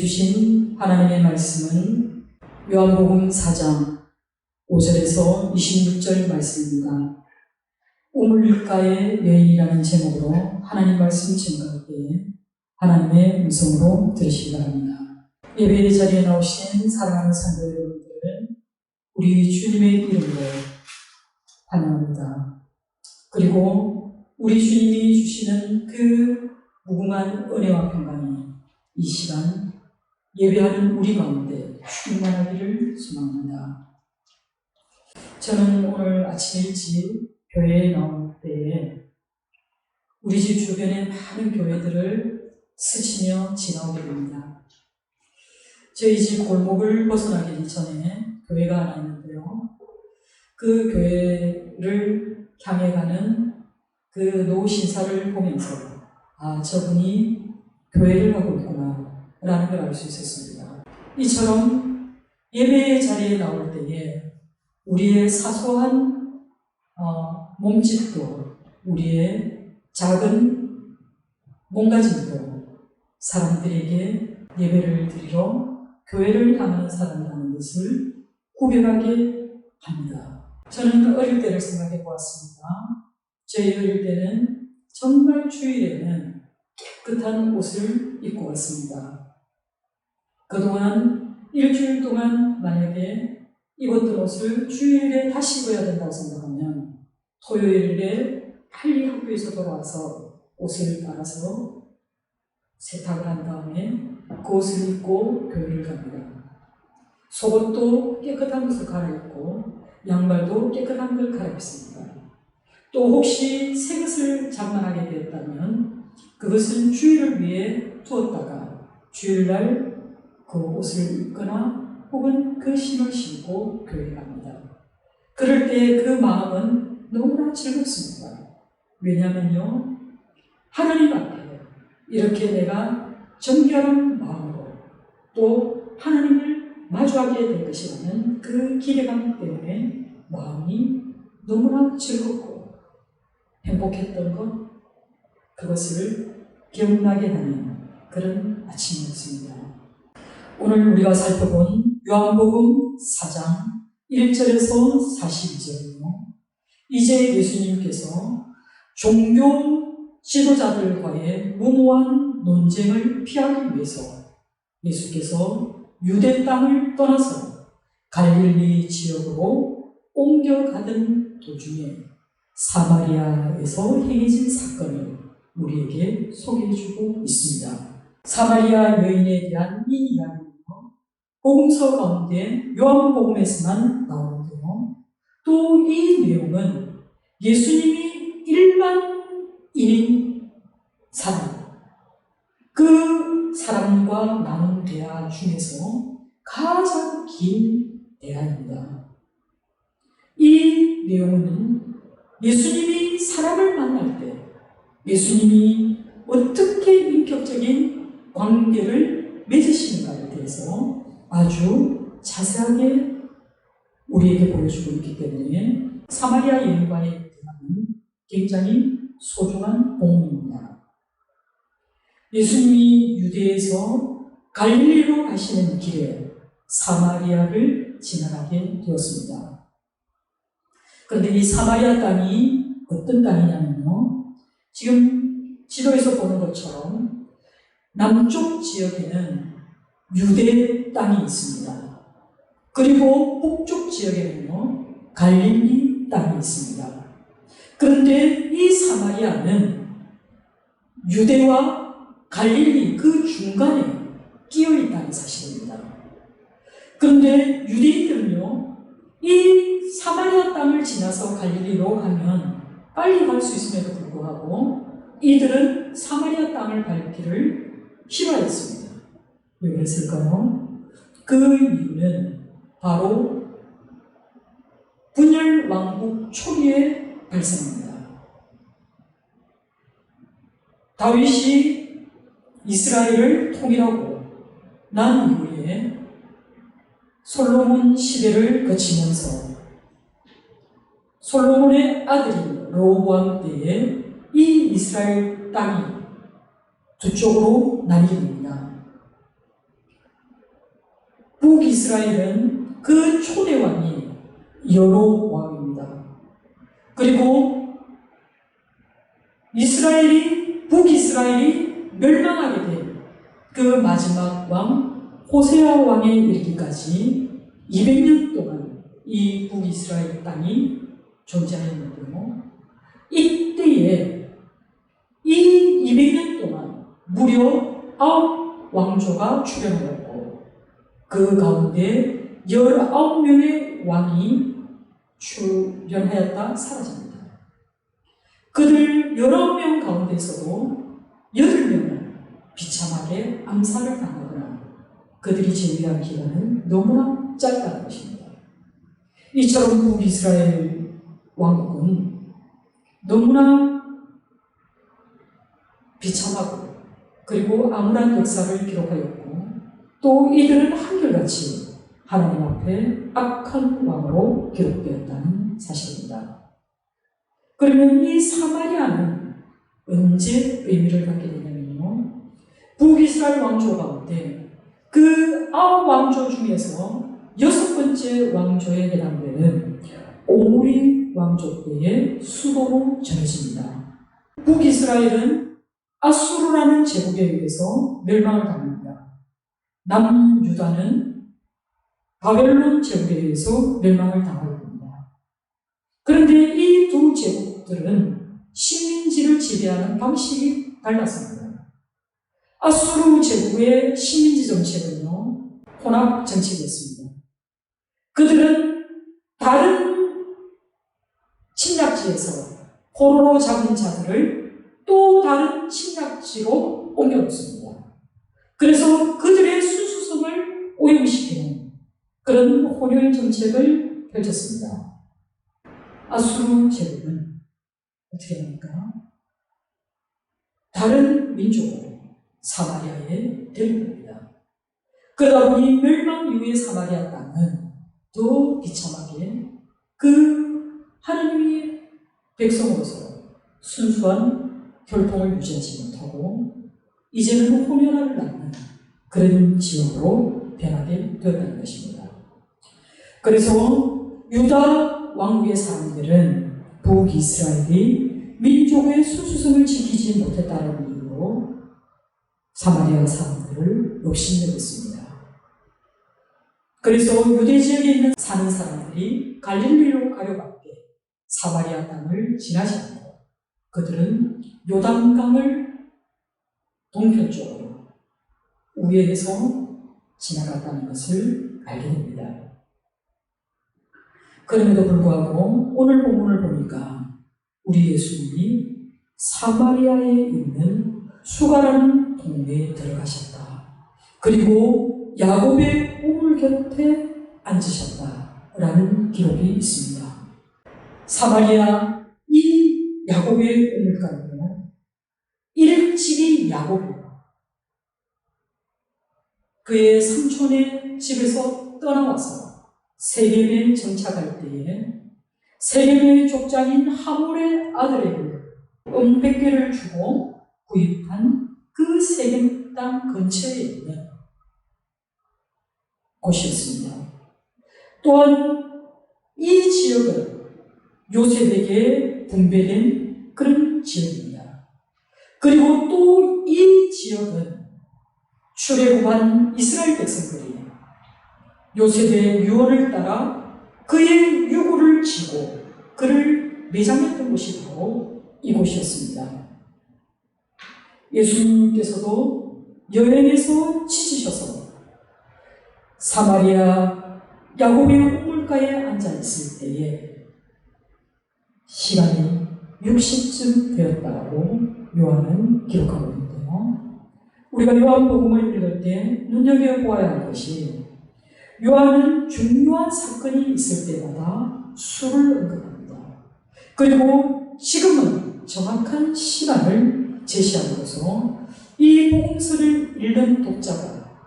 주신 하나님의 말씀은 요한복음 4장 5절에서 26절 말씀입니다. 우물가의 여인이라는 제목으로 하나님 말씀 증거할 때에 하나님의 음성으로 들으시기 바랍니다. 예배의 자리에 나오신 사랑하는 성도 여러분들을 우리 주님의 이름으로 환영합니다. 그리고 우리 주님이 주시는 그 무궁한 은혜와 평강이 이 시간 예배하는 우리 가운데 충만하기를 소망합니다. 저는 오늘 아침 일찍 교회에 나올 때에 우리 집 주변의 많은 교회들을 스치며 지나오게 됩니다. 저희 집 골목을 벗어나기 전에 교회가 하나 있는데요. 그 교회를 향해 가는 그 노 신사를 보면서 저분이 교회를 하고 있구나 라는 걸 알 수 있었습니다. 이처럼 예배의 자리에 나올 때에 우리의 사소한 몸짓도 우리의 작은 몸가짐도 사람들에게 예배를 드리러 교회를 향하는 사람이라는 것을 구별하게 합니다. 저는 어릴 때를 생각해 보았습니다. 저희 어릴 때는 정말 주일에는 깨끗한 옷을 입고 왔습니다. 그동안 일주일 동안 만약에 입었던 옷을 주일에 다시 입어야 된다고 생각하면 토요일에 빨리 학교에서 돌아와서 옷을 빨아서 세탁을 한 다음에 그 옷을 입고 교회를 갑니다. 속옷도 깨끗한 것을 갈아입고 양말도 깨끗한 걸 갈아입습니다. 또 혹시 새 것을 장만하게 되었다면 그것은 주일을 위해 두었다가 주일날 그 옷을 입거나 혹은 그 신을 신고 교회에 갑니다. 그럴 때 그 마음은 너무나 즐겁습니다. 왜냐하면요, 하나님 앞에 이렇게 내가 정결한 마음으로 또 하나님을 마주하게 될 것이라는 그 기대감 때문에 마음이 너무나 즐겁고 행복했던 것, 그것을 기억나게 하는 그런 아침이었습니다. 오늘 우리가 살펴본 요한복음 4장 1절에서 42절은요, 이제 예수님께서 종교 지도자들과의 무모한 논쟁을 피하기 위해서 예수께서 유대 땅을 떠나서 갈릴리 지역으로 옮겨가던 도중에 사마리아에서 행해진 사건을 우리에게 소개해주고 있습니다. 사마리아 여인에 대한 이 이야기는 복음서 가운데 요한복음에서만 나오는데요. 또 이 내용은 예수님이 일반인인 사람, 그 사람과 나눈 대화 중에서 가장 긴 대화입니다. 이 내용은 예수님이 사람을 만날 때 예수님이 어떻게 인격적인 관계를 맺으시는가에 대해서 아주 자세하게 우리에게 보여주고 있기 때문에 사마리아 여인과의 대화는 굉장히 소중한 본문입니다. 예수님이 유대에서 갈릴리로 가시는 길에 사마리아를 지나가게 되었습니다. 그런데 이 사마리아 땅이 어떤 땅이냐면요, 지금 지도에서 보는 것처럼 남쪽 지역에는 유대 땅이 있습니다. 그리고 북쪽 지역에는요, 갈릴리 땅이 있습니다. 그런데 이 사마리아는 유대와 갈릴리 그 중간에 끼어 있다는 사실입니다. 그런데 유대인들은요, 이 사마리아 땅을 지나서 갈릴리로 가면 빨리 갈 수 있음에도 불구하고 이들은 사마리아 땅을 밟기를 싫어했습니다. 왜 그랬을까요? 그 이유는 바로 분열 왕국 초기에 발생합니다. 다윗이 이스라엘을 통일하고 난 이후에 솔로몬 시대를 거치면서 솔로몬의 아들인 르호보암 때에 이 이스라엘 땅이 두 쪽으로 나뉘게 됩니다. 북이스라엘은 그 초대 왕이 여로보암입니다. 그리고 북이스라엘이 멸망하게 된 그 마지막 왕 호세아 왕에 이르기까지 200년 동안 이 북이스라엘 땅이 존재하였는데요. 이때에 이 200년 동안 무려 9왕조가 출현하였고 그 가운데 19명의 왕이 출현하였다 사라집니다. 그들 19명 가운데서도 8명은 비참하게 암살을 당하거나 그들이 재위한 기간은 너무나 짧다는 것입니다. 이처럼 북이스라엘 왕국은 너무나 비참하고 그리고 암울한 역사를 기록하였고 또 이들은 한결같이 하나님 앞에 악한 왕으로 기록되었다는 사실입니다. 그러면 이 사마리아는 언제 의미를 갖게 되냐면요. 북이스라엘 왕조 가운데 그 9왕조 중에서 6번째 왕조에 해당되는 오므리 왕조 때의 수도로 전해집니다. 북이스라엘은 아수르라는 제국에 의해서 멸망을 당합니다. 남유다는 바벨론 제국에 의해서 멸망을 당하게 됩니다. 그런데 이 두 제국들은 식민지를 지배하는 방식이 달랐습니다. 아수르 제국의 식민지 정책은요, 혼합 정책이었습니다. 그들은 다른 침략지에서 포로로 잡은 자들을 또 다른 침략지로 옮겨놓습니다. 그래서 그들의 수수성을 오염시키는 그런 혼혈 정책을 펼쳤습니다. 아수르 제국은 어떻게 합니까? 다른 민족을 사마리아에 데려옵니다. 그러다 보니 멸망 이후의 사마리아 땅은 더 비참하게 그 하나님의 백성으로서 순수한 혈통을 유지하지 못하고 이제는 혼혈아를 낳는 그런 지역으로 변하게 되었다는 것입니다. 그래서 유다 왕국의 사람들은 북이스라엘이 민족의 순수성을 지키지 못했다는 이유로 사마리아 사람들을 욕심내었습니다. 그래서 유대 지역에 사는 사람들이 갈릴리로 가려밖에 사마리아 땅을 지나지 않고 그들은 요단강을 동편쪽으로 우회해서 지나갔다는 것을 알게 됩니다. 그럼에도 불구하고 오늘 본문을 보니까 우리 예수님이 사마리아에 있는 수가라는 동네에 들어가셨다. 그리고 야곱의 우물 곁에 앉으셨다라는 기록이 있습니다. 사마리아 이 야곱의 우물가는요, 일찍이 야곱이 그의 삼촌의 집에서 떠나와서 세겜에 정착할 때에 세겜의 족장인 하몰의 아들에게 100개를 주고 구입한 그 세겜 땅 근처에 있는 곳이었습니다. 또한 이 지역은 요셉에게 분배된 그런 지역입니다. 그리고 또 이 지역은 출애굽한 이스라엘 백성들이 요셉의 유언을 따라 그의 유구를 지고 그를 매장했던 곳이 바로 이곳이었습니다. 예수님께서도 여행에서 지치셔서 사마리아 야곱의 우물가에 앉아있을 때에 시간이 60쯤 되었다고 요한은 기록하고 있는데요. 우리가 요한복음을 읽을 때 눈여겨보아야 할 것이 요한은 중요한 사건이 있을 때마다 수를 언급합니다. 그리고 지금은 정확한 시간을 제시함으로써 이 복음서를 읽는 독자가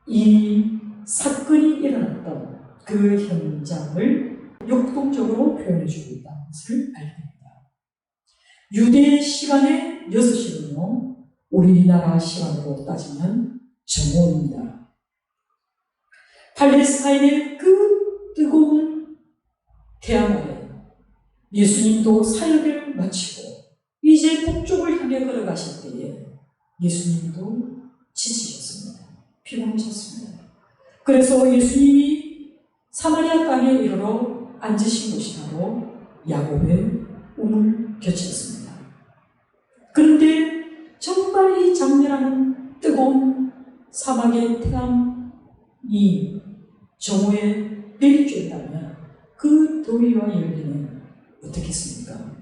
이 사건이 일어났던 그 현장을 역동적으로 표현해주고 있다는 것을 알게 됩니다. 유대 시간의 6시는요, 우리나라 시간으로 따지면 정오입니다. 팔레스타인의 그 뜨거운 태양 아래 예수님도 사역을 마치고 이제 북쪽을 향해 걸어가실 때에 예수님도 지치셨습니다. 피곤하셨습니다. 그래서 예수님이 사마리아 땅에 이르러 앉으신 곳이 바로 야곱의 우물 곁이었습니다. 그런데 정말 이 장렬한 뜨거운 사막의 태양이 정오에 내리쬐다면 그 더위와 열기는 어떻겠습니까?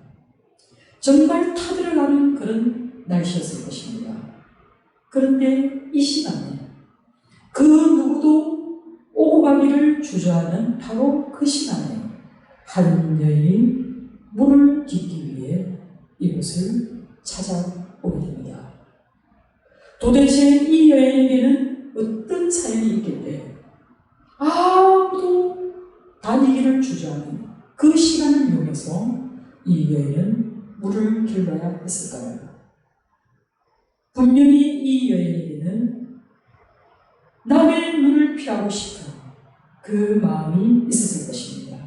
정말 타들어가는 그런 날씨였을 것입니다. 그런데 이 시간에 그 누구도 오고 가기를 주저하는 바로 그 시간에 한 여인이 물을 깃기 위해 이곳을 찾아오게 됩니다. 도대체 이 여인에게는 어떤 사연이 있길래 아무도 다니기를 주저하는 그 시간을 이용해서 이 여인은 물을 길러야 했을까요? 분명히 이 여인에게는 남의 눈을 피하고 싶은 그 마음이 있었을 것입니다.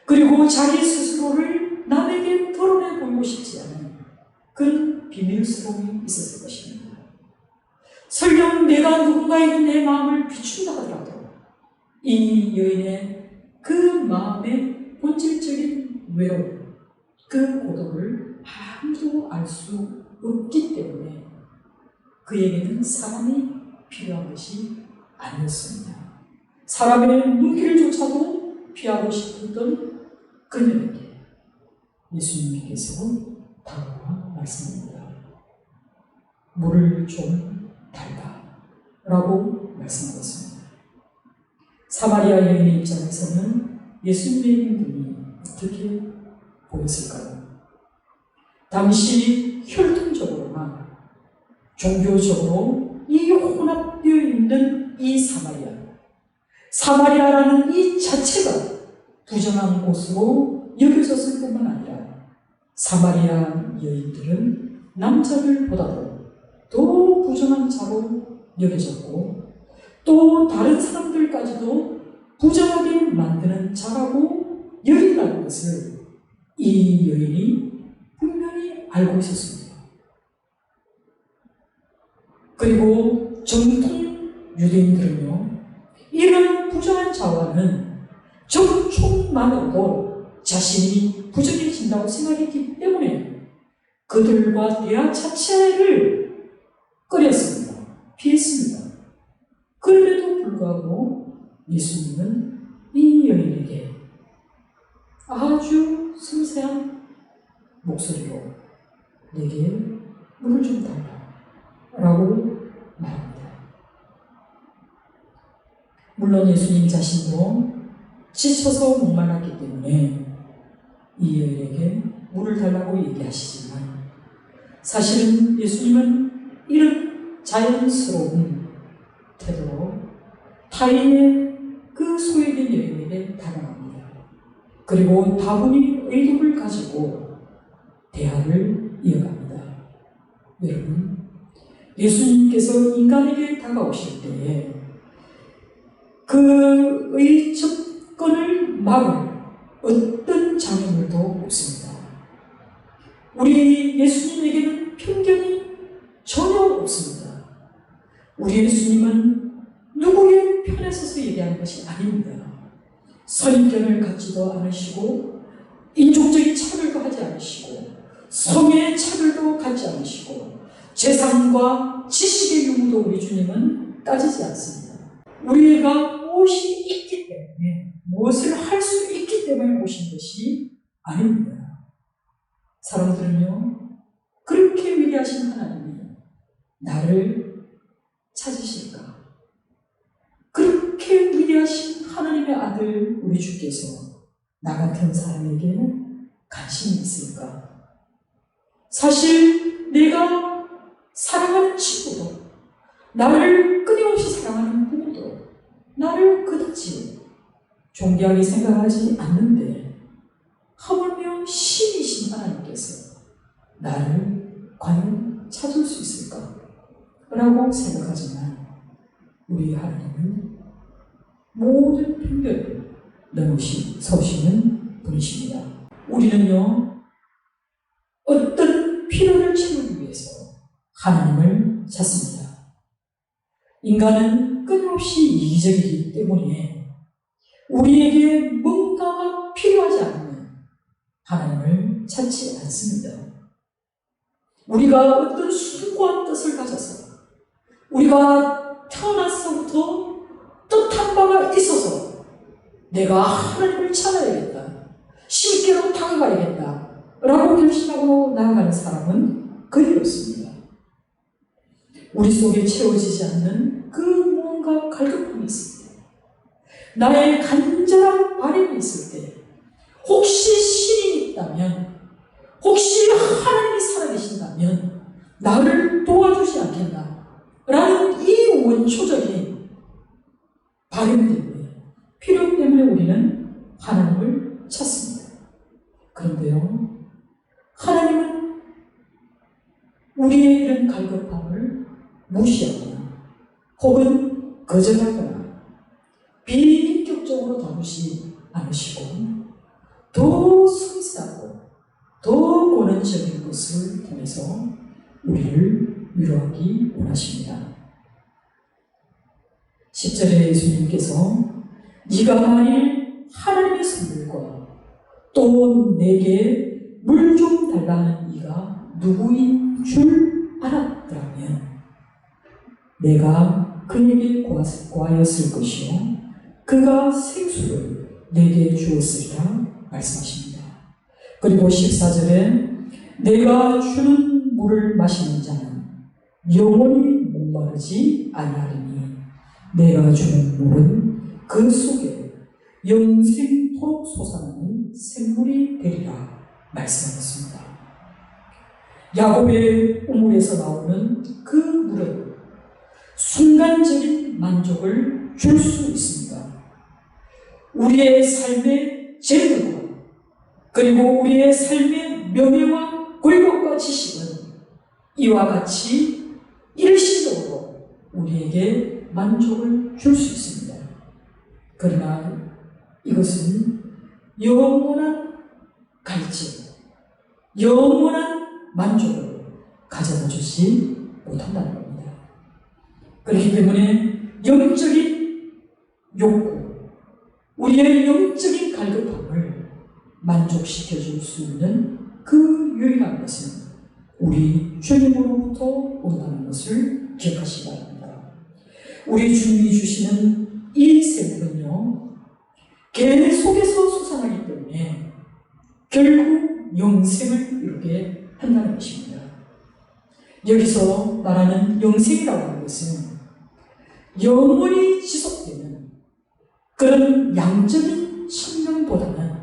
그리고 자기 스스로를 남에게 드러내 보이고 싶지 않은 그런 비밀스러움이 있었을 것입니다. 설령 내가 누군가에게 내 마음을 비춘다 하더라도 이 여인의 그 마음의 본질적인 외로움, 그 고독을 아무도 알 수 없기 때문에 그에게는 사람이 필요한 것이 아니었습니다. 사람의 눈길조차도 피하고 싶었던 그녀에게 예수님께서 다가와 말씀합니다. 물을 좀 달라 라고 말씀하셨습니다. 사마리아 여인의 입장에서는 예수님의 행동이 어떻게 보였을까요? 당시 혈통적으로나 종교적으로 이 혼합되어 있는 이 사마리아라는 이 자체가 부정한 곳으로 여겨졌을 뿐만 아니라 사마리아 여인들은 남자들보다도 더 부정한 자로 여겨졌고 또 다른 사람들까지도 부정하게 만드는 자라고 여긴다는 것을 이 여인이 분명히 알고 있었습니다. 그리고 정통 유대인들은요, 이런 부정한 자와는 접촉만으로도 자신이 부정해진다고 생각했기 때문에 그들과 대화 자체를 꺼렸습니다. 피했습니다. 그럼에도 불구하고 예수님은 이 여인에게 아주 섬세한 목소리로 내게 물을 좀 달라 라고 말합니다. 물론 예수님 자신도 지쳐서 목말랐기 때문에 이 여인에게 물을 달라고 얘기하시지만 사실은 예수님은 이런 자연스러운 태도로 타인의 그 소외된 여인에게 다가갑니다. 그리고 다분히 의도를 가지고 대화를 이어갑니다. 여러분, 예수님께서 인간에게 다가오실 때에 그의 접근을 막을 어떤 장애물도 없습니다. 우리 예수님에게는 편견이 전혀 없습니다. 우리 예수님은 누구의 편에 서서 얘기하는 것이 아닙니다. 선입견을 갖지도 않으시고 인종적인 차별도 하지 않으시고 성의 차별도 갖지 않으시고 재산과 지식의 유무도 우리 주님은 따지지 않습니다. 우리가 무엇이 있기 때문에 무엇을 할 수 있기 때문에 오신 것이 아닙니다. 사람들은요, 그렇게 위대하신 하나님이 나를 찾으실까? 그렇게 위대하신 하나님의 아들 우리 주께서 나 같은 사람에게는 관심이 있을까? 사실 내가 사랑하는 친구도, 나를 끊임없이 사랑하는 부모도 나를 그다지 존귀하게 생각하지 않는데 하물며 신이신 하나님께서 나를 과연 찾을 수 있을까? 라고 생각하지만 우리 하나님은 모든 편견을 넘으시는 분이십니다. 우리는요, 어떤 필요를 채우기 위해서 하나님을 찾습니다. 인간은 끊임없이 이기적이기 때문에 우리에게 뭔가가 필요하지 않으면 하나님을 찾지 않습니다. 우리가 어떤 숭고한 뜻을 가져서 우리가 태어나서부터 뜻한 바가 있어서 내가 하나님을 찾아야겠다, 신께로 다가가야겠다 라고 결심하고 나아가는 사람은 거의 없습니다. 우리 속에 채워지지 않는 그 무언가 갈급함이 있을 때, 나의 간절한 바람이 있을 때, 혹시 신이 있다면, 혹시 하나님이 살아계신다면 나를 도와주지 않겠나 라는 이 원초적인 바람 때문에, 필요 때문에 우리는 하나님을 찾습니다. 그런데요, 하나님은 우리의 이런 갈급함을 무시하거나 혹은 거절하거나 비인격적으로 다루지 않으시고 더 성실하고 더 고난적인 것을 통해서 우리를 위로하기 원하십니다. 10절에 예수님께서 네가 만일 하나님의 선물과 또 내게 물 좀 달라는 이가 누구인 줄 알았더라면 내가 그에게 구하였을 것이요 그가 생수를 내게 주었으리라 말씀하십니다. 그리고 14절에 내가 주는 물을 마시는 자는 영원히 목마르지 아니하리니 내가 주는 물은 그 속에 영생토록 솟아나는 샘물이 되리라 말씀하셨습니다. 야곱의 우물에서 나오는 그 물은 순간적인 만족을 줄 수 있습니다. 우리의 삶의 재능과 그리고 우리의 삶의 명예와 권력과 지식은 이와 같이 일시적으로 우리에게 만족을 줄 수 있습니다. 그러나 이것은 영원한 갈증, 영원한 만족을 가져다 주지 못한다는 겁니다. 그렇기 때문에 영적인 욕구, 우리의 영적인 갈급함을 만족시켜 줄 수 있는 그 유일한 것은 우리 주님으로부터 온다는 것을 기억하시기 바랍니다. 우리 주님이 주시는 이 샘물은요, 계 속에서 솟아나기 때문에 결국 영생을 이루게 한다는 것입니다. 여기서 말하는 영생이라고 하는 것은 영원히 지속되는 그런 양적인 생명보다는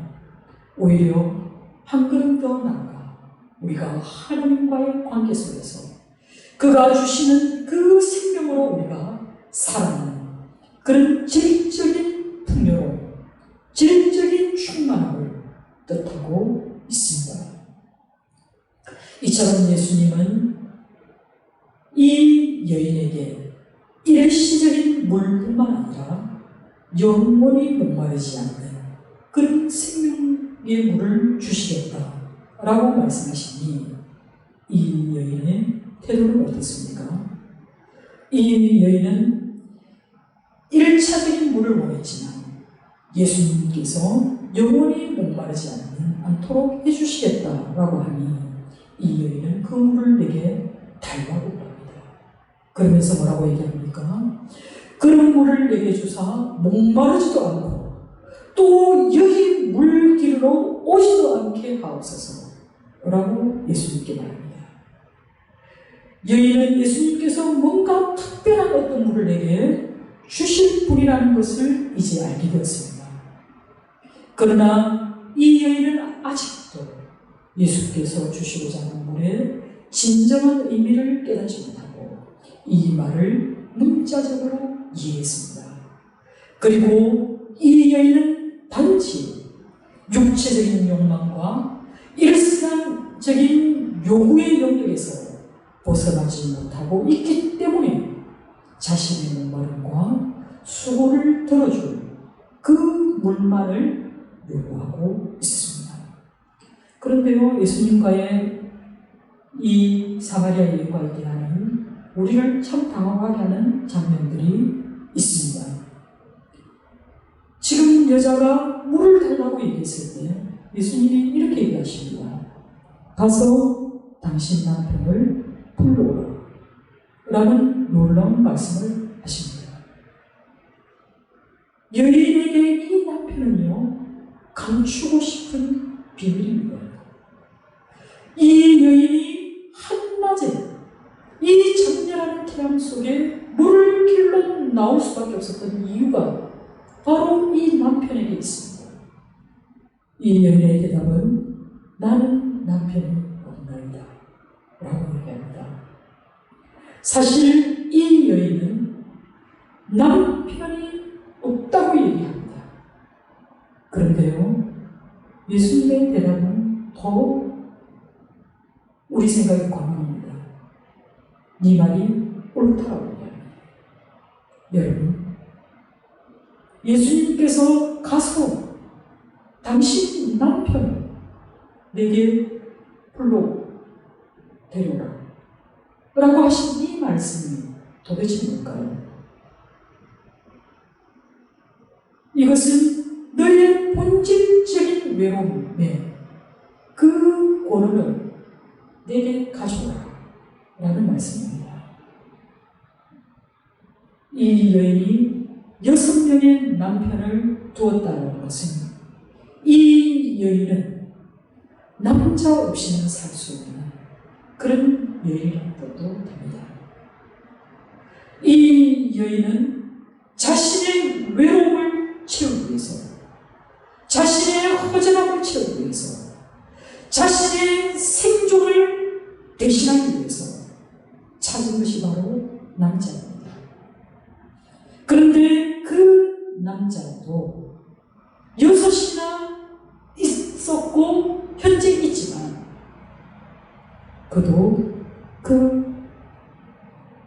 오히려 한 걸음 더 나아가 우리가 하나님과의 관계 속에서 그가 주시는 그 생명으로 우리가 살아가는 그런 질적인 풍요로, 질적인 충만함을 뜻하고 있습니다. 이처럼 예수님은 이 여인에게 일시적인 물뿐만 아니라 영원히 목마르지 않는 그런 생명의 물을 주시겠다라고 말씀하시니 이 여인의 태도는 어떻습니까? 이 여인은 1차적인 물을 원했지만 예수님께서 영원히 목마르지 않도록 해주시겠다라고 하니 이 여인은 그 물을 내게 달라고 합니다. 그러면서 뭐라고 얘기합니까? 그런 물을 내게 주사 목마르지도 않고 또 여기 물길로 오지도 않게 하옵소서 라고 예수님께 말합니다. 여인은 예수님께서 뭔가 특별한 어떤 물을 내게 주실 분이라는 것을 이제 알게 되었습니다. 그러나 이 여인은 아직도 예수께서 주시고자 하는 물의 진정한 의미를 깨닫지 못하고 이 말을 문자적으로 이해했습니다. 그리고 이 여인은 단지 육체적인 욕망과 일상적인 요구의 영역에서 벗어나지 못하고 있기 때문에 자신의 목마름과 수고를 들어줄 그 물만을 요구하고 있었습니다. 그런데요, 예수님과의 이 사마리아 여인과의 대화는 우리를 참 당황하게 하는 장면들이 있습니다. 지금 여자가 물을 달라고 얘기했을 때 예수님이 이렇게 얘기하십니다. 가서 당신 남편을 불러오라 라는 놀라운 말씀을 하십니다. 여인에게 이 남편은요, 감추고 싶은 비밀입니다. 이 여인이 한낮에 이 장렬한 태양 속에 물을 길러 나올 수밖에 없었던 이유가 바로 이 남편에게 있습니다. 이 여인의 대답은 나는 남편이 없나이다 라고 얘기합니다. 사실 이 여인은 남편이 없다고 얘기합니다. 그런데요, 예수님의 대답은 더 우리 생각이 광합니다. 네 말이 옳다라고 얘기합니다. 여러분, 예수님께서 가서 당신 남편을 내게 불러 데려오라 라고 하신 이 말씀이 도대체 뭘까요? 이것은 너의 본질적인 외로움에 그 권한을 내게 가져오라 라는 말씀입니다. 이 여인이 6명의 남편을 두었다는 것은 이 여인은 남자 없이는 살 수 없는 그런 여인이라는 것도 됩니다. 이 여인은 자신의 외로움을 채우기 위해서, 자신의 허전함을 채우기 위해서, 자신의 생존을 대신하기 위해서 찾은 것이 바로 남자입니다. 그런데 그 남자도 6이나 있었고 현재 있지만 그도 그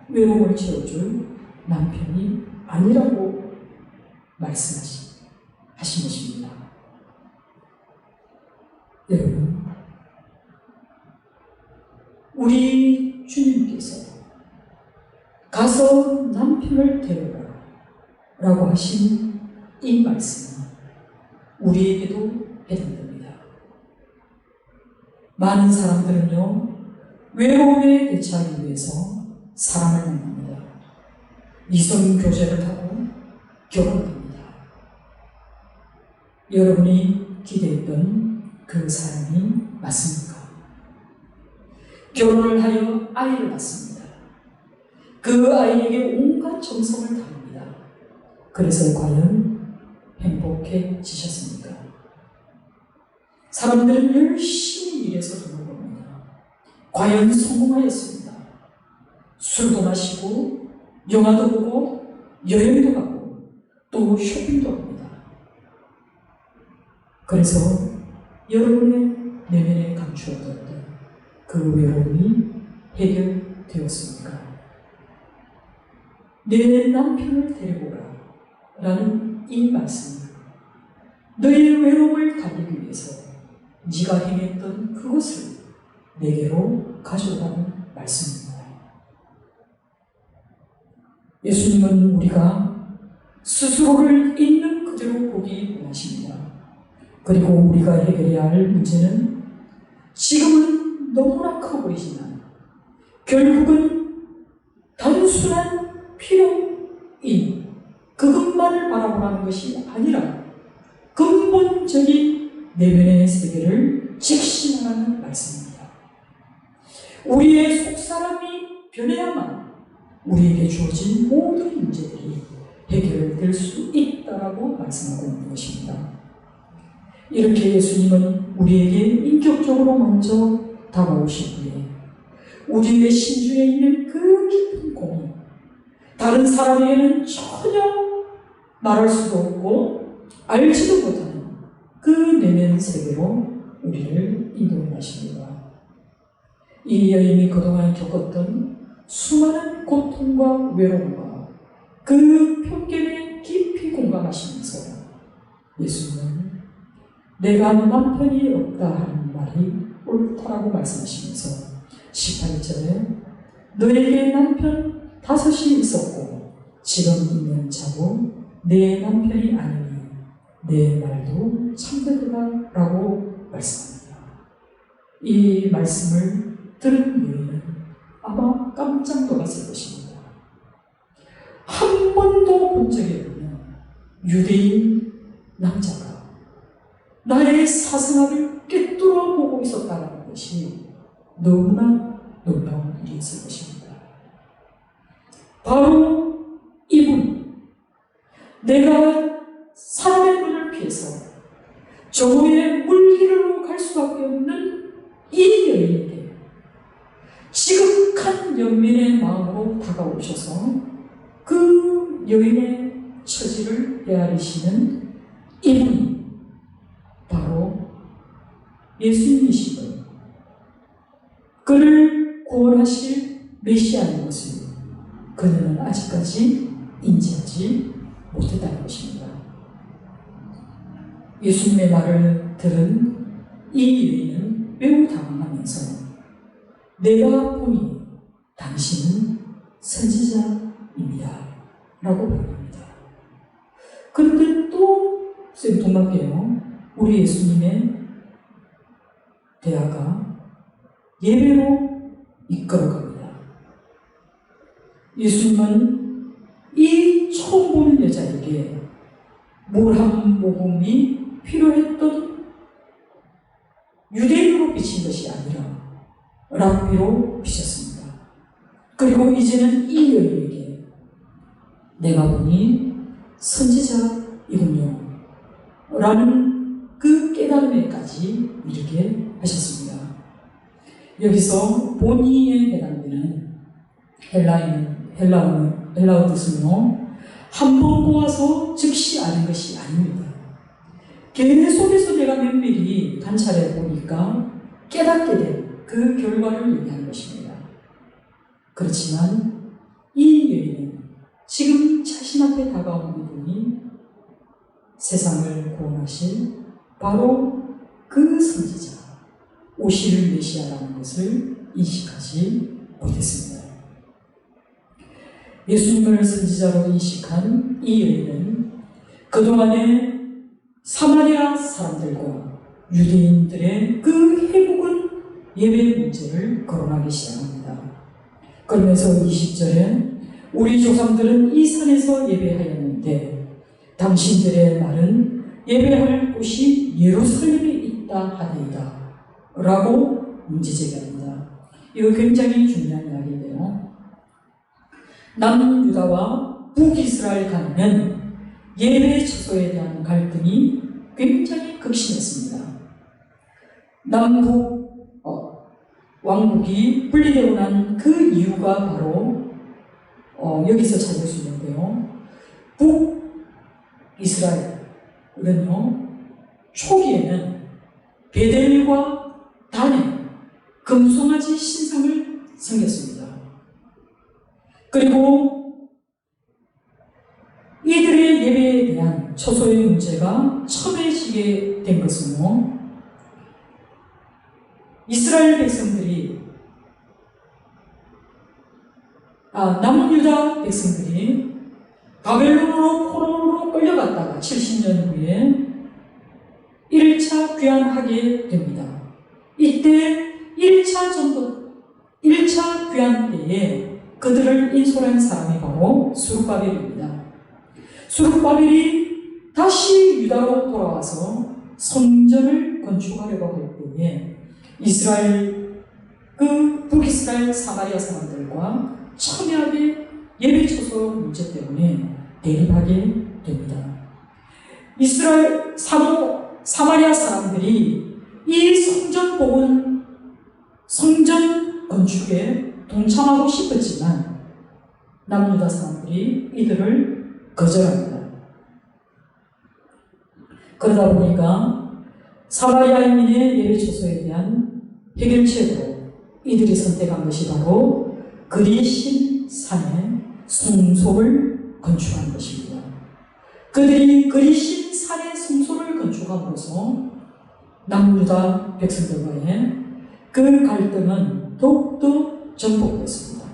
외로움을 채워줄 남편이 아니라고 말씀하신 것입니다. 여러분, 우리 주님께서 가서 남편을 데려오라 라고 하신 이 말씀은 우리에게도 해당됩니다. 많은 사람들은요, 외로움에 대처하기 위해서 사람을 만납니다. 이성 교제를 하고 결혼합니다. 여러분이 기대했던 그 사람이 맞습니까? 결혼을 하여 아이를 낳습니다. 그 아이에게 온갖 정성을 다합니다. 그래서 과연 행복해지셨습니까? 사람들은 열심히 일해서 돈을 법니다. 과연 성공하였습니다. 술도 마시고 영화도 보고 여행도 가고 또 쇼핑도 합니다. 그래서 여러분의 내면에 감추어뒀던 그 외로움이 해결되었습니까? 내 남편을 데리고 오라 라는 이 말씀은 너의 외로움을 달래기 위해서 네가 행했던 그것을 내게로 가져오라는 말씀입니다. 예수님은 우리가 스스로를 있는 그대로 보기 원하십니다. 그리고 우리가 해결해야 할 문제는 지금은 너무나 커 보이지만 결국은 단순한 필요인 그것만을 바라보라는 것이 아니라 근본적인 내면의 세계를 직시하라는 말씀입니다. 우리의 속사람이 변해야만 우리에게 주어진 모든 문제들이 해결될 수 있다라고 말씀하고 있는 것입니다. 이렇게 예수님은 우리에게 인격적으로 먼저 다가오시기에 우리의 심중에 있는 그 깊은 고민, 다른 사람에게는 전혀 말할 수도 없고 알지도 못하는 그 내면 세계로 우리를 인도하십니다. 이 여인이 그동안 겪었던 수많은 고통과 외로움과 그 편견의 하시면서 예수님은 내가 남편이 없다 하는 말이 옳다라고 말씀하시면서 18절에 너에게 남편 5이 있었고 지금 있는 자도 내 남편이 아니니 내 말도 참되도다 라고 말씀합니다. 이 말씀을 들은 여인은 아마 깜짝 놀랐을 것입니다. 한 번도 본 적이 없는 유대인 남자가 나의 사생활을 꿰뚫어 보고 있었다는 것이 너무나 놀라운 일이었을 것입니다. 바로 이분, 내가 사람의 눈을 피해서 저의 물길로 갈 수밖에 없는 이 여인에게 지극한 연민의 마음으로 다가오셔서 그 여인의 처지를 헤아리시는 이분이 바로 예수님이시고 그를 구원하실 메시아인 것을 그녀는 아직까지 인지하지 못했다는 것입니다. 예수님의 말을 들은 이 여인은 매우 당황하면서 내가 보니 당신은 선지자입니다 라고 말합니다. 그런데 또 생뚱맞게요, 우리 예수님의 대화가 예배로 이끌어갑니다. 예수님은 이 처음 보는 여자에게 물 한 모금이 필요했던 유대인으로 비친 것이 아니라 랍비로 비쳤습니다. 그리고 이제는 이 여인에게 내가 보니 선지자이군요 라는 그 깨달음에까지 이르게 하셨습니다. 여기서 보니에 해당되는 헬라어 뜻은요, 한 번 보아서 즉시 아는 것이 아닙니다. 계획 속에서 내가 면밀히 관찰해 보니까 깨닫게 된 그 결과를 얘기하는 것입니다. 그렇지만 이 여인은 지금 자신 앞에 다가오는 이분이 세상을 구원하실 바로 그 선지자, 오실 메시아라는 것을 인식하지 못했습니다. 예수님을 선지자로 인식한 이 여인은 그동안에 사마리아 사람들과 유대인들의 그 해묵은 예배 문제를 거론하기 시작합니다. 그러면서 20절에 우리 조상들은 이 산에서 예배하였는데 당신들의 말은 예배할 곳이 예루살렘에 있다 하나이다 라고 문제제기합니다. 이거 굉장히 중요한 이야기인데요, 남유다와 북이스라엘 간에는 예배 처소에 대한 갈등이 굉장히 극심했습니다. 남북 왕국이 분리되고 난 그 이유가 바로 여기서 찾을 수 있는데요, 북이스라엘은요 초기에는 베델과 단에 금송아지 신상을 섬겼습니다. 그리고 이들의 예배에 대한 처소의 문제가 첨예해지게 된 것은요, 이스라엘 백성들이 남유다 백성들이 바벨론으로 포로로 끌려갔다가 70년 후에 1차 귀환하게 됩니다. 이때 1차 귀환 때에 그들을 인솔한 사람이 바로 수룹바벨입니다. 수룹바벨이 다시 유다로 돌아와서 성전을 건축하려고 할 때에 이스라엘, 북이스라엘 사마리아 사람들과 첨예하게 예배 처소 문제 때문에 대립하게 됩니다. 사마리아 사람들이 이 성전 건축에 동참하고 싶었지만 남유다 사람들이 이들을 거절합니다. 그러다 보니까 사마리아인의 예배 처소에 대한 해결책으로 이들이 선택한 것이 바로 그리신 산에 성소를 건축한 것입니다. 그들이 그리심 산의 성소를 건축함으로써 남유다 백성들과의 그 갈등은 더욱더 전복됐습니다.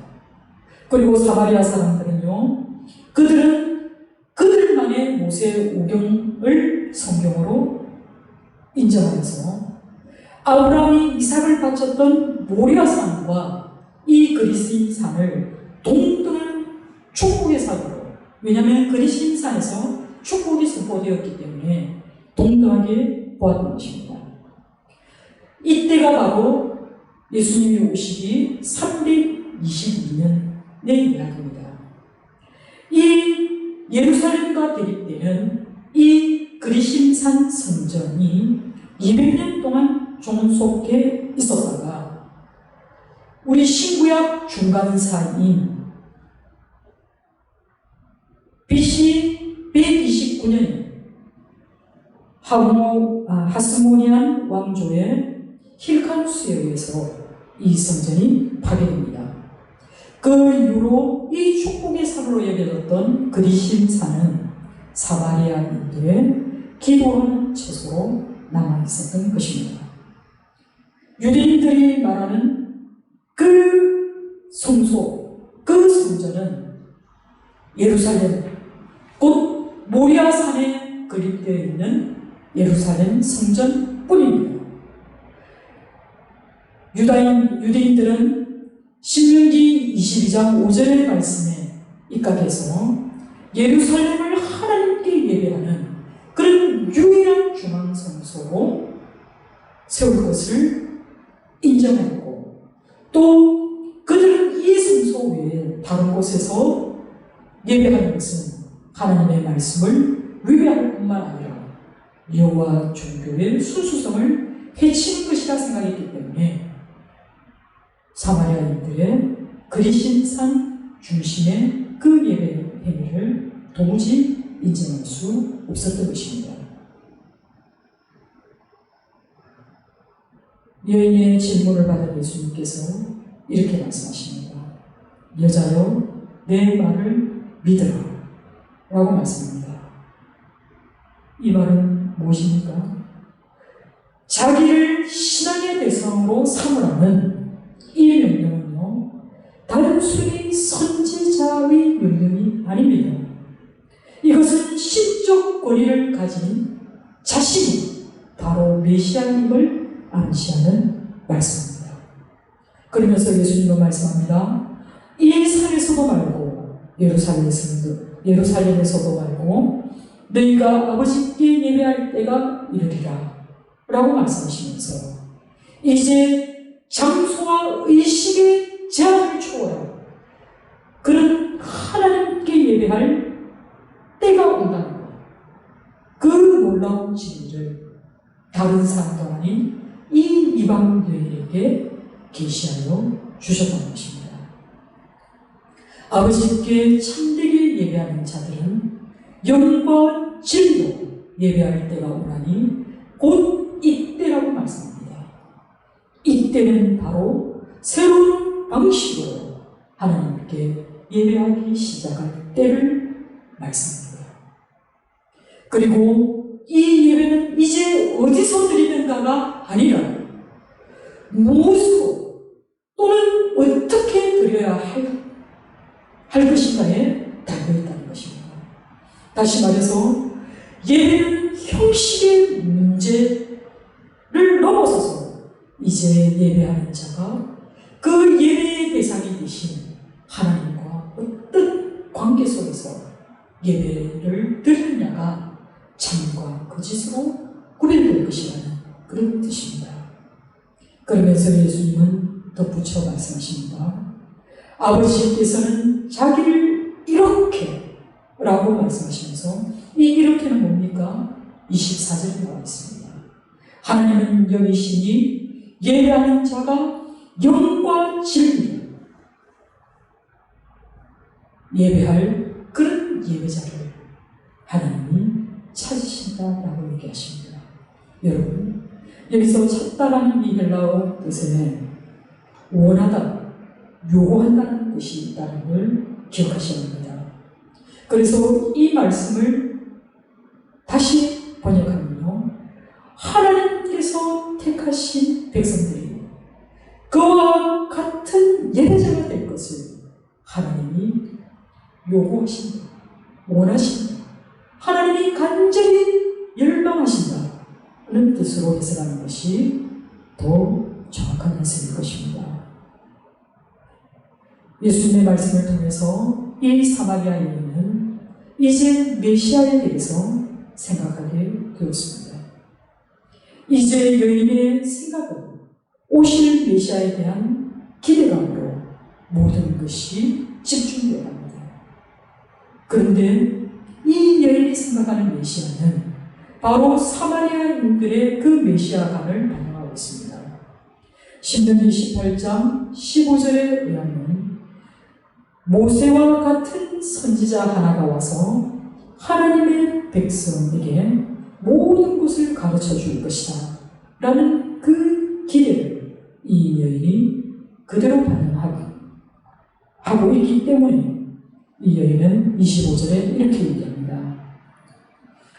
그리고 사마리아 사람들은요, 그들은 그들만의 모세 오경을 성경으로 인정하면서 아브라함이 이삭을 바쳤던 모리아산과 이 그리심 산을 동등한 축복의 산으로, 왜냐하면 그리심 산에서 축복이 선포되었기 때문에 동등하게 보았던 것입니다. 이때가 바로 예수님이 오시기 322년의 이야기입니다. 이 예루살렘과 대립되는 이 그리심산 성전이 200년 동안 종속해 있었다가 우리 신구약 중간사인 BC 129년 하스모니안 왕조의 힐카누스에 의해서 이 성전이 파괴됩니다. 그 이후로 이 축복의 산으로 여겨졌던 그리심산은 사마리아인들의 기도하는 처소로 남아있었던 것입니다. 유대인들이 말하는 그 성소, 그 성전은 예루살렘, 곧 모리아산에 그립되어 있는 예루살렘 성전뿐입니다. 유대인들은 신명기 22장 5절의 말씀에 입각해서 예루살렘을 하나님께 예배하는 그런 유일한 중앙성소로 세울 것을 인정했고, 또 그들은 이 성소 외에 다른 곳에서 예배하는 것은 하나님의 말씀을 위배할 뿐만 아니라 여호와 종교의 순수성을 해치는 것이라 생각했기 때문에 사마리아인들의 그리심산 중심의 그 예배 행위를 도무지 인정할 수 없었던 것입니다. 여인의 질문을 받은 예수님께서 이렇게 말씀하십니다. 여자여, 내 말을 믿으라 라고 말씀합니다. 이 말은 무엇입니까? 자기를 신앙의 대상으로 삼으라는 이 명령은요, 단순히 선지자의 명령이 아닙니다. 이것은 신적 권위를 가진 자신이 바로 메시아임을 암시하는 말씀입니다. 그러면서 예수님은 말씀합니다. 이 산에서도 말고 예루살렘에서도 말고 너희가 아버지께 예배할 때가 이르리라 라고 말씀하시면서 이제 장소와 의식의 제한을 초월한 그런 하나님께 예배할 때가 온다는 것, 그 놀라운 진리를 다른 사람도 아닌 이 이방 여인에게 계시하여 주셨다는 것입니다. 아버지께 참되게 예배하는 자들은 영과 진리로 예배할 때가 오나니 곧 이때라고 말씀합니다. 이때는 바로 새로운 방식으로 하나님께 예배하기 시작할 때를 말씀합니다. 그리고 이 예배는 이제 어디서 드리는가가 아니라 무엇으로 또는 어떻게 드려야 할 것인가에 달려있다는 것입니다. 다시 말해서 예배는 형식의 문제를 넘어서서 이제 예배하는 자가 그 예배의 대상이 되신 하나님과 어떤 관계 속에서 예배를 드리느냐가 참과 거짓으로 구별될 것이라는 그런 뜻입니다. 그러면서 예수님은 덧붙여 말씀하십니다. 아버지께서는 자기를 이렇게 라고 말씀하시면서 이 이렇게는 뭡니까? 24절에 나와 있습니다. 하나님은 영이시니 예배하는 자가 영과 진리로 예배할 그런 예배자를 하나님이 찾으신다라고 얘기하십니다. 여러분, 여기서 찾다라는 이 헬라어 뜻에 원하다, 요구한다는 뜻이 있다는 걸 기억하셔야 합니다. 그래서 이 말씀을 다시 번역하면요, 하나님께서 택하신 백성들이 그와 같은 예배자가 될 것을 하나님이 요구하신다, 원하신다, 하나님이 간절히 열망하신다는 뜻으로 해석하는 것이 더 정확한 해석일 것입니다. 예수님의 말씀을 통해서 이 사마리아 여인은 이제 메시아에 대해서 생각하게 되었습니다. 이제 여인의 생각은 오실 메시아에 대한 기대감으로 모든 것이 집중되어 갑니다. 그런데 이 여인이 생각하는 메시아는 바로 사마리아인들의 그 메시아감을 반영하고 있습니다. 신명기 18장 15절에 의하면 모세와 같은 선지자 하나가 와서 하나님의 백성에게 모든 것을 가르쳐 줄 것이다 라는 그 기대를 이 여인이 그대로 반영하고 있기 때문에 이 여인은 25절에 이렇게 얘기합니다.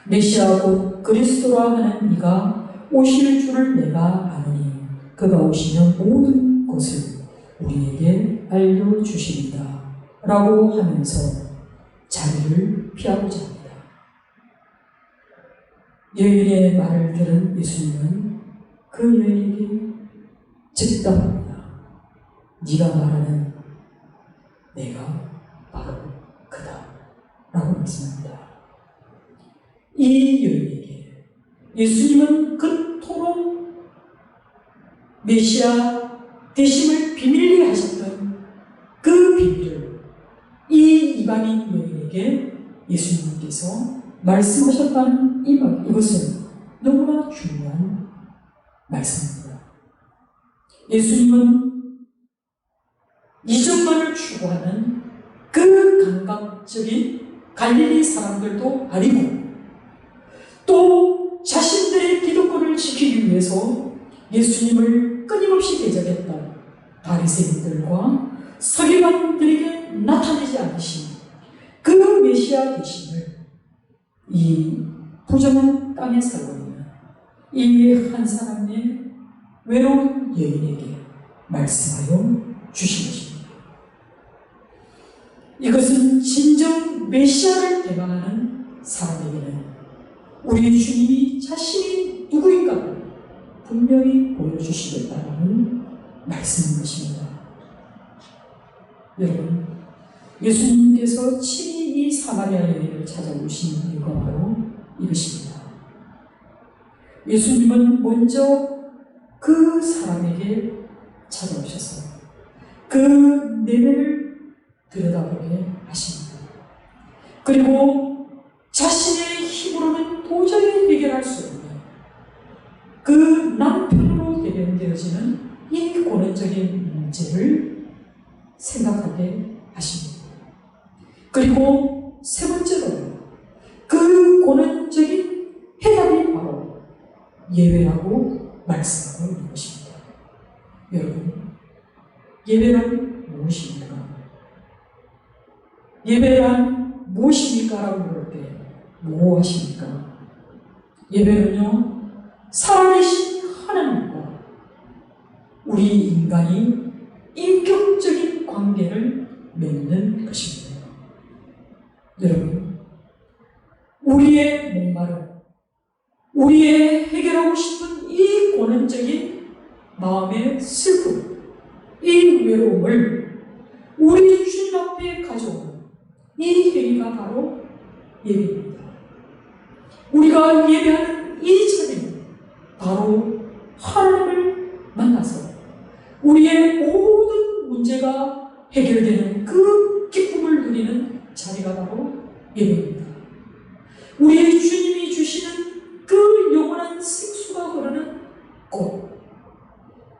메시아 곧 그리스도라 하는 이가 오실 줄을 내가 아노니 그가 오시면 모든 것을 우리에게 알려주시리다 라고 하면서 자리를 피하고자 합니다. 여인의 말을 들은 예수님은 그 여인에게 즉답합니다. 네가 말하는 내가 바로 그다 라고 말씀합니다. 이 여인에게 예수님은 그토록 메시아 되심을 비밀리 하셨던 그 비밀을 이 이방인 여인에게 예수님께서 말씀하셨다는 이것은 너무나 중요한 말씀입니다. 예수님은 이전만을 추구하는 그 감각적인 갈릴리 사람들도 아니고 또 자신들의 기득권을 지키기 위해서 예수님을 끊임없이 대적했던 바리새인들과 서기관들에게 나타내지 않으신 그 메시아 되심을 이 부정한 땅에 살고 있는 이 한 사람의 외로운 여인에게 말씀하여 주신 것입니다. 이것은 진정 메시아를 대망하는 사람에게는 우리 주님이 자신이 누구인가를 분명히 보여주시겠다는 말씀인 것입니다. 여러분, 예수님께서 친히 이 사마리아 여인을 찾아오신 이유가 바로 이것입니다. 예수님은 먼저 그 사람에게 찾아오셔서 그 내면을 들여다보게 하십니다. 그리고 자신의 힘으로는 도저히 해결할 수 없는 그 남편으로 대변되어지는 이 고난적인 문제를 생각하게 하십니다. 그리고 세 번째로 그 고난적인 해답이 바로 예배라고 말씀하고 있는 것입니다. 여러분, 예배란 무엇입니까? 예배란 무엇입니까? 라고 물을 때 뭐 하십니까? 예배는요, 살아계신 하나님과 우리 인간이 인격적인 관계를 맺는 것입니다. 여러분, 우리의 목마름, 우리의 해결하고 싶은 이 고난적인 마음의 슬픔, 이 외로움을 우리 주님 앞에 가져오는 이 행위가 바로 예배입니다. 우리가 예배하는 이 자리는 바로 하나님을 만나서 우리의 모든 문제가 해결되는 그 기쁨을 누리는 자리가 바로 예배입니다. 우리의 주님이 주시는 그 영원한 생수가 흐르는 곳,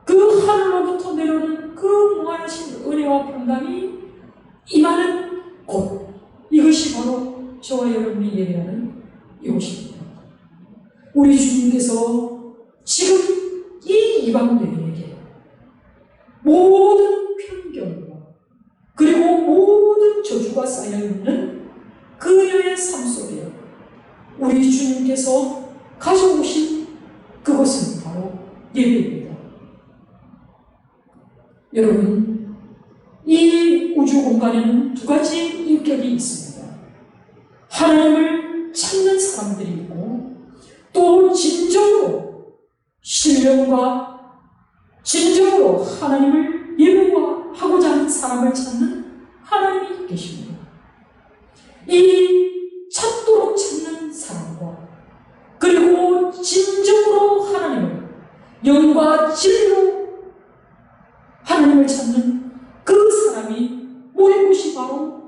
그 하늘로부터 내려오는 그 무한하신 은혜와 평강이 임하는 곳, 이것이 바로 저와 여러분이 예배하는 이곳입니다. 우리 주님께서 지금 이 이방 여인에게 모든 편견과 그리고 모든 저주가 쌓여있는 그녀의 삶 속에 우리 주님께서 가져오신 그것은 바로 예배입니다. 여러분, 이 우주 공간에는 두 가지 인격이 있습니다. 하나님을 찾는 사람들이 있고, 또 진정으로 신령과 진정으로 하나님을 예배하고자 하는 사람을 찾는 하나님이 계십니다. 이 찾도록 찾는 사람과, 그리고 진정으로 하나님을 영과 진리로 하나님을 찾는 그 사람이 모인 곳이 바로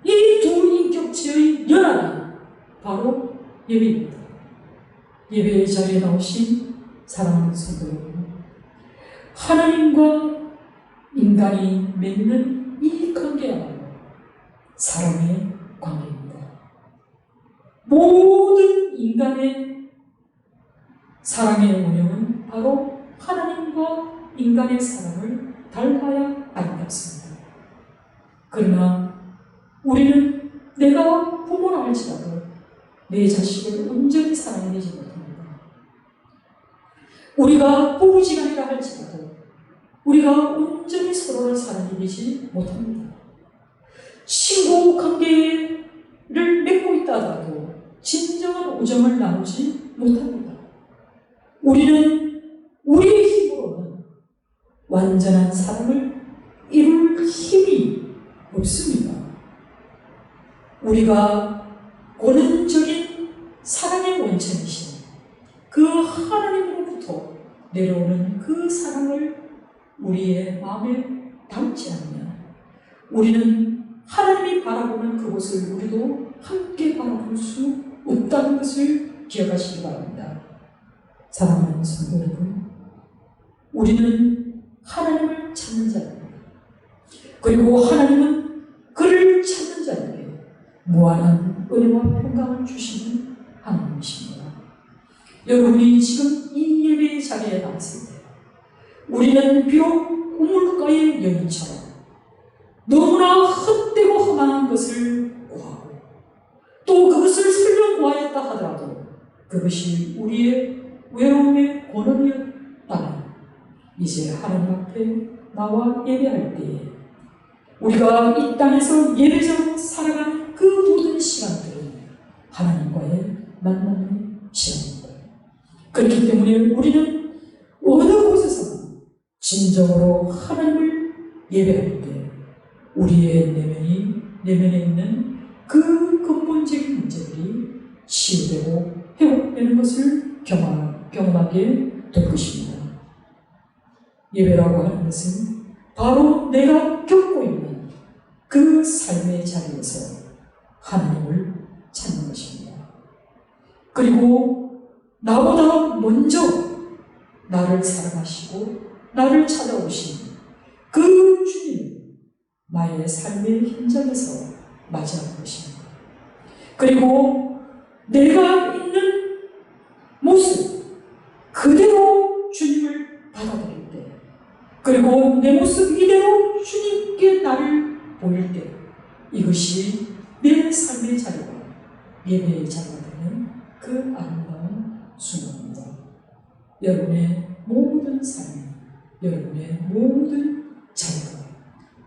이 두 인격체의 연합이 바로 예배입니다. 예배의 자리에 나오신 사랑하는 성도 여러분, 하나님과 인간이 맺는 이 관계야말로 사랑의 관계입니다. 모든 인간의 사랑의 운명은 바로 하나님과 인간의 사랑을 닮아야 아름답습니다. 그러나 우리는 내가 부모라 할지라도 내 자식을 온전히 사랑해내지 못합니다. 우리가 부부지간이라 할지라도 우리가 온전히 서로를 사랑해내지 못합니다. 친구 관계를 맺고 있다 하더라도 진정한 우정을 나누지 못합니다. 우리는 우리의 힘으로는 완전한 사랑을 이룰 힘이 없습니다. 우리가 원한적인 사랑의 원천이신 그 하나님으로부터 내려오는 그 사랑을 우리의 마음에 담지 않으면 우리는 하나님이 바라보는 그곳을 우리도 함께 바라볼 수 없다는 것을 기억하시기 바랍니다. 사랑하는 성도 여러분, 우리는 하나님을 찾는 자입니다. 그리고 하나님은 그를 찾는 자에게 무한한 은혜와 평강을 주시는 하나님이십니다. 여러분이 지금 이 예배의 자리에 나왔을 때 우리는 비록 우물가의 여인처럼 너무나 헛되고 허망한 것을 구하고 또 그것을 설령 구하였다 하더라도 그것이 우리의 외로움의 권원이었다면 이제 하나님 앞에 나와 예배할 때에 우리가 이 땅에서 예배자로 살아가는 그 모든 시간들은 하나님과의 만남의 시간입니다. 그렇기 때문에 우리는 어느 곳에서나 진정으로 하나님을 예배할 때 우리의 내면에 있는 그 근본적인 문제들이 치유되고 회복되는 것을 경험하게 될 것입니다. 예배라고 하는 것은 바로 내가 겪고 있는 그 삶의 자리에서 하나님을 찾는 것입니다. 그리고 나보다 먼저 나를 사랑하시고 나를 찾아오신 그 주님을 나의 삶의 현장에서 맞이하는 것입니다. 그리고 내가 있는 모습 그대로 주님을 받아들일 때, 그리고 내 모습 이대로 주님께 나를 보일 때, 이것이 내 삶의 자리가 예배의 자리가 되는 그 아름다운 순간입니다. 여러분의 모든 삶, 여러분의 모든 자리가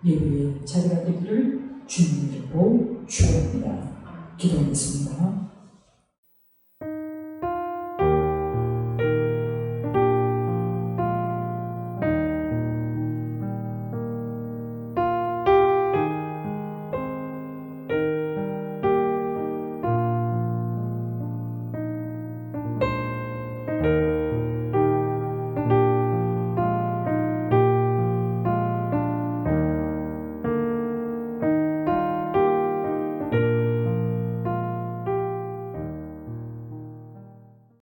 예배의 자리가 되기를 주님으로 축원합니다. 기도하겠습니다.